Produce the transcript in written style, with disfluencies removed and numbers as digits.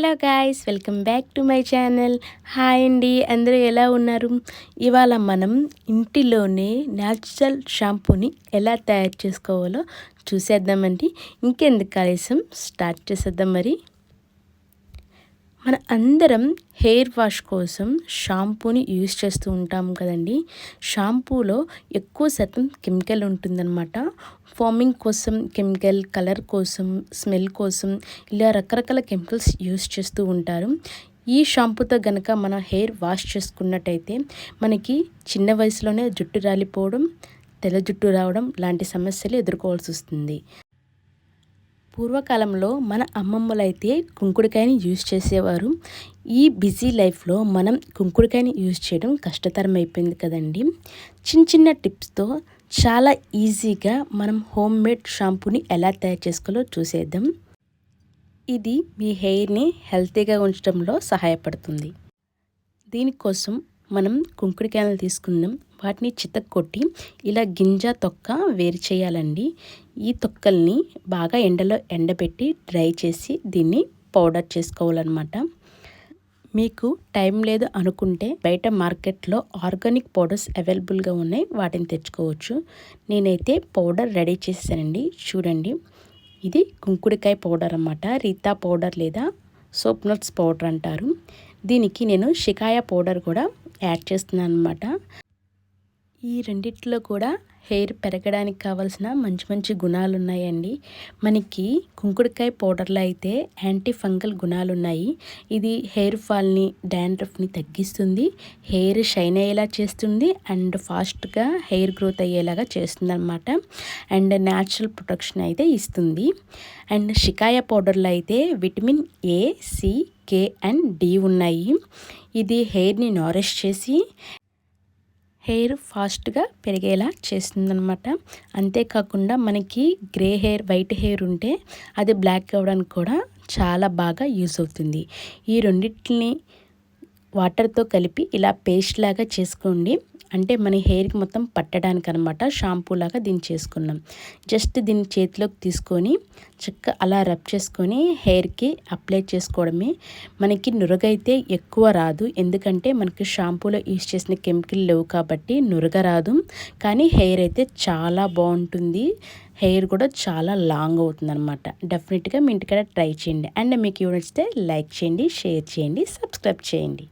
Hello guys, welcome back to my channel. Hi అండి, అందరూ ఎలా ఉన్నారు? ఇవాళ మనం ఇంటిలోనే న్యాచురల్ షాంపూని ఎలా తయారు చేసుకోవాలో చూసేద్దామండి. ఇంకెందుకు ఆలస్యం, స్టార్ట్ చేసేద్దాం. మరి మన అందరం హెయిర్ వాష్ కోసం షాంపూని యూజ్ చేస్తూ ఉంటాం కదండి. షాంపూలో ఎక్కువ శాతం కెమికల్ ఉంటుందన్నమాట. ఫార్మింగ్ కోసం కెమికల్, కలర్ కోసం, స్మెల్ కోసం ఇలా రకరకాల కెమికల్స్ యూజ్ చేస్తూ ఉంటారు. ఈ షాంపూతో కనుక మన హెయిర్ వాష్ చేసుకున్నట్టయితే మనకి చిన్న వయసులోనే జుట్టు రాలిపోవడం, తెల్ల జుట్టు రావడం లాంటి సమస్యలు ఎదుర్కోవాల్సి వస్తుంది. పూర్వకాలంలో మన అమ్మమ్మలైతే కుంకుడుకాయని యూజ్ చేసేవారు. ఈ బిజీ లైఫ్లో మనం కుంకుడుకాయని యూజ్ చేయడం కష్టతరం అయిపోయింది కదండి. చిన్న చిన్న టిప్స్తో చాలా ఈజీగా మనం హోమ్ మేడ్ షాంపూని ఎలా తయారు చేసుకోవాలో చూసేద్దాం. ఇది మీ హెయిర్ని హెల్తీగా ఉంచడంలో సహాయపడుతుంది. దీనికోసం మనం కుంకుడుకాయలు తీసుకుందాం. వాటిని చితక్కొట్టి ఇలా గింజ తొక్క వేరు చేయాలండి. ఈ తొక్కల్ని బాగా ఎండలో ఎండబెట్టి డ్రై చేసి దీన్ని పౌడర్ చేసుకోవాలన్నమాట. మీకు టైం లేదు అనుకుంటే బయట మార్కెట్లో ఆర్గానిక్ పౌడర్స్ అవైలబుల్గా ఉన్నాయి, వాటిని తెచ్చుకోవచ్చు. నేనైతే పౌడర్ రెడీ చేసానండి. చూడండి, ఇది కుంకుడుకాయ పౌడర్ అన్నమాట. రీతా పౌడర్ లేదా సోప్ నట్స్ పౌడర్ అంటారు. దీనికి నేను షికాయ పౌడర్ కూడా యాడ్ చేస్తున్నాను అన్నమాట. ఈ రెండిట్లో కూడా హెయిర్ పెరగడానికి కావాల్సిన మంచి మంచి గుణాలు ఉన్నాయండి. మనకి కుంకుడుకాయ పౌడర్లో అయితే యాంటీ ఫంగల్ గుణాలు ఉన్నాయి. ఇది హెయిర్ ఫాల్ని, డాండ్రఫ్ని తగ్గిస్తుంది, హెయిర్ షైన్ అయ్యేలా చేస్తుంది, అండ్ ఫాస్ట్గా హెయిర్ గ్రోత్ అయ్యేలాగా చేస్తుంది అనమాట. అండ్ న్యాచురల్ ప్రొటెక్షన్ అయితే ఇస్తుంది. అండ్ షికాయ పౌడర్లో అయితే vitamin A, C, K and D ఉన్నాయి. ఇది హెయిర్ని నారిష్ చేసి హెయిర్ ఫాస్ట్గా పెరిగేలా చేస్తుందన్నమాట. అంతేకాకుండా మనకి గ్రే హెయిర్, వైట్ హెయిర్ ఉంటే అది బ్లాక్ అవ్వడానికి కూడా చాలా బాగా యూజ్ అవుతుంది. ఈ రెండింటిని వాటర్తో కలిపి ఇలా పేస్ట్ లాగా చేసుకోండి. అంటే మన హెయిర్కి మొత్తం పట్టడానికి అనమాట. షాంపూ లాగా దీన్ని చేసుకున్నాం. జస్ట్ దీన్ని చేతిలోకి తీసుకొని చక్కగా అలా రబ్ చేసుకొని హెయిర్కి అప్లై చేసుకోవడమే. మనకి నురగైతే ఎక్కువ రాదు, ఎందుకంటే మనకి షాంపూలో యూజ్ చేసిన కెమికల్ లేవు కాబట్టి నురగ రాదు. కానీ హెయిర్ అయితే చాలా బాగుంటుంది, హెయిర్ కూడా చాలా లాంగ్ అవుతుంది అనమాట. డెఫినెట్గా మీ ఇంటికాడ ట్రై చేయండి. అండ్ మీకు నచ్చితే లైక్ చేయండి, షేర్ చేయండి, సబ్స్క్రైబ్ చేయండి.